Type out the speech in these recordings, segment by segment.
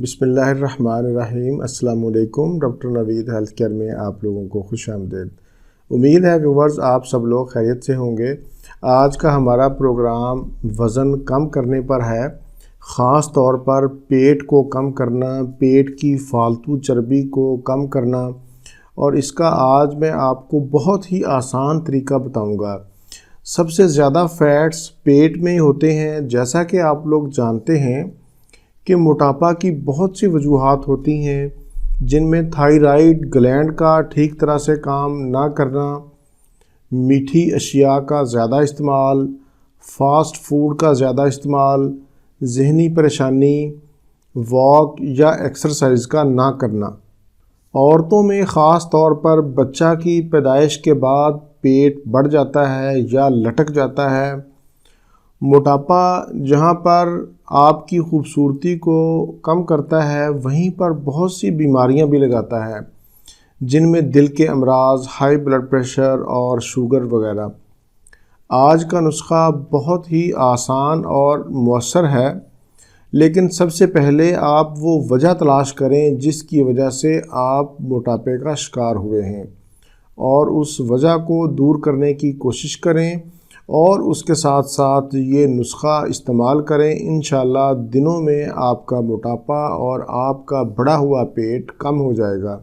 بسم اللہ الرحمن الرحیم۔ السلام علیکم۔ ڈاکٹر نوید ہیلتھ کیئر میں آپ لوگوں کو خوش آمدید۔ امید ہے ویورز آپ سب لوگ خیریت سے ہوں گے۔ آج کا ہمارا پروگرام وزن کم کرنے پر ہے، خاص طور پر پیٹ کو کم کرنا، پیٹ کی فالتو چربی کو کم کرنا، اور اس کا آج میں آپ کو بہت ہی آسان طریقہ بتاؤں گا۔ سب سے زیادہ فیٹس پیٹ میں ہی ہوتے ہیں۔ جیسا کہ آپ لوگ جانتے ہیں کہ موٹاپا کی بہت سی وجوہات ہوتی ہیں، جن میں تھائرائیڈ گلینڈ کا ٹھیک طرح سے کام نہ کرنا، میٹھی اشیاء کا زیادہ استعمال، فاسٹ فوڈ کا زیادہ استعمال، ذہنی پریشانی، واک یا ایکسرسائز کا نہ کرنا۔ عورتوں میں خاص طور پر بچہ کی پیدائش کے بعد پیٹ بڑھ جاتا ہے یا لٹک جاتا ہے۔ موٹاپا جہاں پر آپ کی خوبصورتی کو کم کرتا ہے، وہیں پر بہت سی بیماریاں بھی لگاتا ہے، جن میں دل کے امراض، ہائی بلڈ پریشر اور شوگر وغیرہ۔ آج کا نسخہ بہت ہی آسان اور مؤثر ہے، لیکن سب سے پہلے آپ وہ وجہ تلاش کریں جس کی وجہ سے آپ موٹاپے کا شکار ہوئے ہیں، اور اس وجہ کو دور کرنے کی کوشش کریں، اور اس کے ساتھ ساتھ یہ نسخہ استعمال کریں۔ انشاءاللہ دنوں میں آپ کا موٹاپا اور آپ کا بڑھا ہوا پیٹ کم ہو جائے گا۔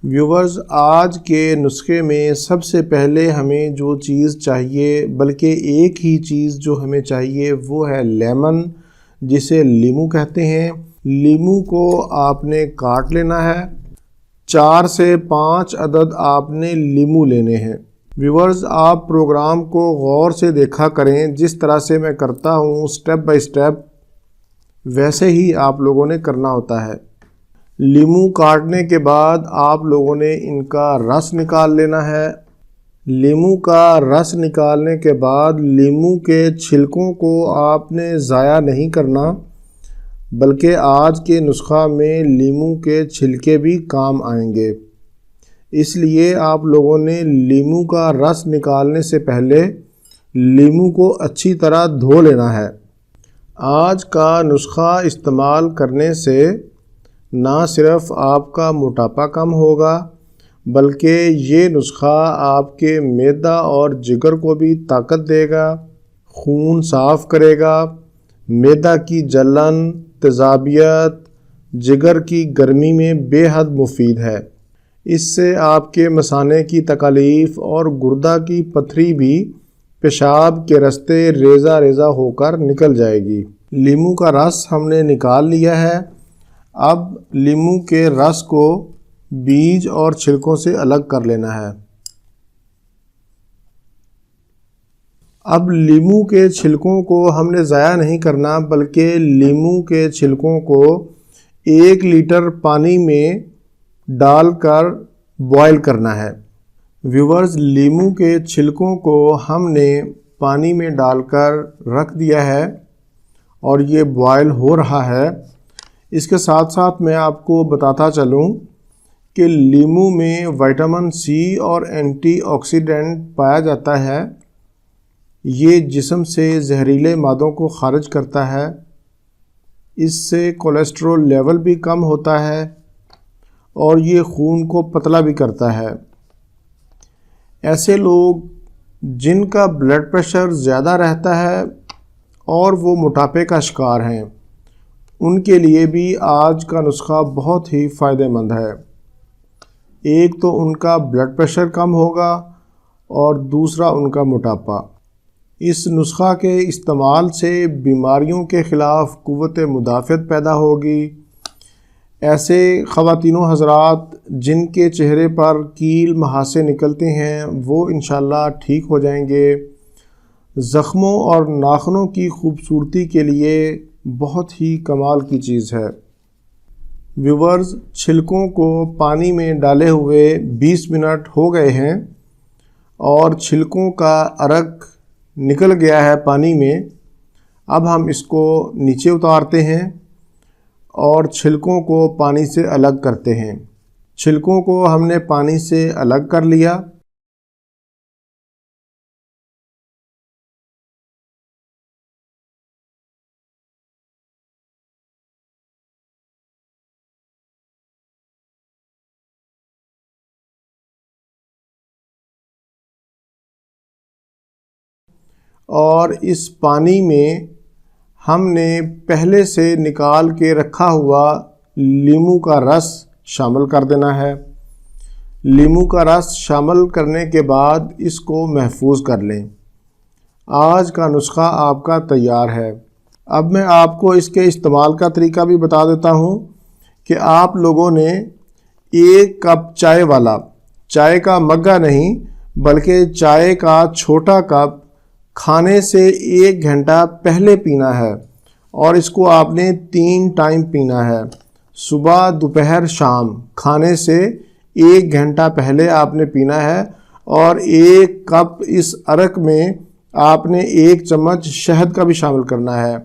ویورز، آج کے نسخے میں سب سے پہلے ہمیں جو چیز چاہیے، بلکہ ایک ہی چیز جو ہمیں چاہیے، وہ ہے لیمن، جسے لیمو کہتے ہیں۔ لیمو کو آپ نے کاٹ لینا ہے۔ 4 سے 5 عدد آپ نے لیمو لینے ہیں۔ ویورز، آپ پروگرام کو غور سے دیکھا کریں، جس طرح سے میں کرتا ہوں سٹیپ بائی سٹیپ، ویسے ہی آپ لوگوں نے کرنا ہوتا ہے۔ لیمو کاٹنے کے بعد آپ لوگوں نے ان کا رس نکال لینا ہے۔ لیمو کا رس نکالنے کے بعد لیمو کے چھلکوں کو آپ نے ضائع نہیں کرنا، بلکہ آج کے نسخہ میں لیمو کے چھلکے بھی کام آئیں گے۔ اس لیے آپ لوگوں نے لیمو کا رس نکالنے سے پہلے لیمو کو اچھی طرح دھو لینا ہے۔ آج کا نسخہ استعمال کرنے سے نہ صرف آپ کا موٹاپا کم ہوگا، بلکہ یہ نسخہ آپ کے معدہ اور جگر کو بھی طاقت دے گا، خون صاف کرے گا، معدہ کی جلن، تیزابیت، جگر کی گرمی میں بے حد مفید ہے۔ اس سے آپ کے مثانے کی تکالیف اور گردہ کی پتھری بھی پیشاب کے راستے ریزہ ریزہ ہو کر نکل جائے گی۔ لیمو کا رس ہم نے نکال لیا ہے۔ اب لیمو کے رس کو بیج اور چھلکوں سے الگ کر لینا ہے۔ اب لیمو کے چھلکوں کو ہم نے ضائع نہیں کرنا، بلکہ لیمو کے چھلکوں کو 1 لیٹر پانی میں ڈال کر بوائل کرنا ہے۔ ویورز، لیمو کے چھلکوں کو ہم نے پانی میں ڈال کر رکھ دیا ہے اور یہ بوائل ہو رہا ہے۔ اس کے ساتھ ساتھ میں آپ کو بتاتا چلوں کہ لیمو میں وٹامن سی اور اینٹی آکسیڈنٹ پایا جاتا ہے۔ یہ جسم سے زہریلے مادوں کو خارج کرتا ہے۔ اس سے کولیسٹرول لیول بھی کم ہوتا ہے، اور یہ خون کو پتلا بھی کرتا ہے۔ ایسے لوگ جن کا بلڈ پریشر زیادہ رہتا ہے اور وہ موٹاپے کا شکار ہیں، ان کے لیے بھی آج کا نسخہ بہت ہی فائدہ مند ہے۔ ایک تو ان کا بلڈ پریشر کم ہوگا، اور دوسرا ان کا موٹاپا۔ اس نسخہ کے استعمال سے بیماریوں کے خلاف قوت مدافعت پیدا ہوگی۔ ایسے خواتین و حضرات جن کے چہرے پر کیل مہاسے نکلتے ہیں، وہ انشاءاللہ ٹھیک ہو جائیں گے۔ زخموں اور ناخنوں کی خوبصورتی کے لیے بہت ہی کمال کی چیز ہے۔ ویورز، چھلکوں کو پانی میں ڈالے ہوئے 20 منٹ ہو گئے ہیں، اور چھلکوں کا عرق نکل گیا ہے پانی میں۔ اب ہم اس کو نیچے اتارتے ہیں اور چھلکوں کو پانی سے الگ کرتے ہیں۔ چھلکوں کو ہم نے پانی سے الگ کر لیا۔ اور اس پانی میں ہم نے پہلے سے نکال کے رکھا ہوا لیموں کا رس شامل کر دینا ہے۔ لیموں کا رس شامل کرنے کے بعد اس کو محفوظ کر لیں۔ آج کا نسخہ آپ کا تیار ہے۔ اب میں آپ کو اس کے استعمال کا طریقہ بھی بتا دیتا ہوں کہ آپ لوگوں نے 1 کپ چائے والا، چائے کا مگا نہیں بلکہ چائے کا چھوٹا کپ کھانے سے 1 گھنٹہ پہلے پینا ہے، اور اس کو آپ نے 3 ٹائم پینا ہے، صبح، دوپہر، شام۔ کھانے سے 1 گھنٹہ پہلے آپ نے پینا ہے، اور 1 کپ اس عرق میں آپ نے 1 چمچ شہد کا بھی شامل کرنا ہے۔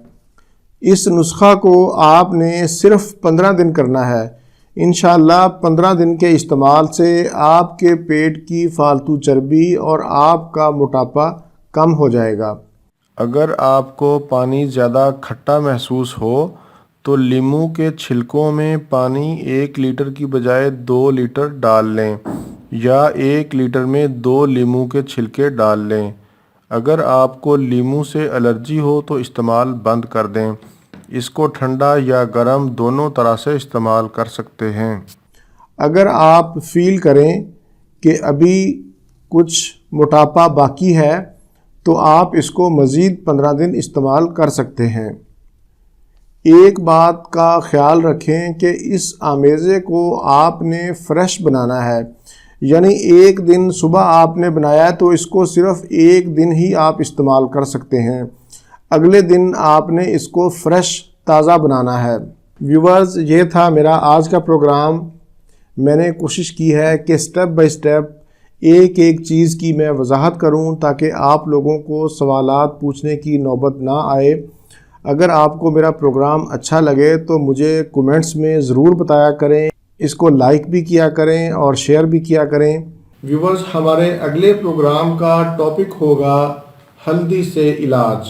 اس نسخہ کو آپ نے صرف 15 دن کرنا ہے۔ انشاءاللہ 15 دن کے استعمال سے آپ کے پیٹ کی فالتو چربی اور آپ کا موٹاپا کم ہو جائے گا۔ اگر آپ کو پانی زیادہ کھٹا محسوس ہو تو لیموں کے چھلکوں میں پانی 1 لیٹر کی بجائے 2 لیٹر ڈال لیں، یا 1 لیٹر میں 2 لیموں کے چھلکے ڈال لیں۔ اگر آپ کو لیموں سے الرجی ہو تو استعمال بند کر دیں۔ اس کو ٹھنڈا یا گرم دونوں طرح سے استعمال کر سکتے ہیں۔ اگر آپ فیل کریں کہ ابھی کچھ موٹاپا باقی ہے تو آپ اس کو مزید 15 دن استعمال کر سکتے ہیں۔ ایک بات کا خیال رکھیں کہ اس آمیزے کو آپ نے فریش بنانا ہے، یعنی 1 دن صبح آپ نے بنایا ہے تو اس کو صرف 1 دن ہی آپ استعمال کر سکتے ہیں، اگلے دن آپ نے اس کو فریش تازہ بنانا ہے۔ ویورز، یہ تھا میرا آج کا پروگرام۔ میں نے کوشش کی ہے کہ سٹیپ بائی سٹیپ ایک چیز کی میں وضاحت کروں تاکہ آپ لوگوں کو سوالات پوچھنے کی نوبت نہ آئے۔ اگر آپ کو میرا پروگرام اچھا لگے تو مجھے کومنٹس میں ضرور بتایا کریں، اس کو لائک بھی کیا کریں اور شیئر بھی کیا کریں۔ ویورز، ہمارے اگلے پروگرام کا ٹاپک ہوگا ہلدی سے علاج۔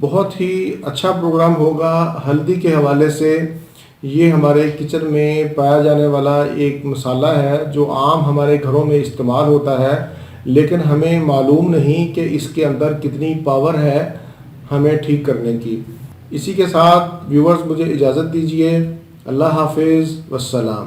بہت ہی اچھا پروگرام ہوگا ہلدی کے حوالے سے۔ یہ ہمارے کچن میں پایا جانے والا ایک مسالہ ہے جو عام ہمارے گھروں میں استعمال ہوتا ہے، لیکن ہمیں معلوم نہیں کہ اس کے اندر کتنی پاور ہے ہمیں ٹھیک کرنے کی۔ اسی کے ساتھ ویورز مجھے اجازت دیجیے۔ اللہ حافظ، والسلام۔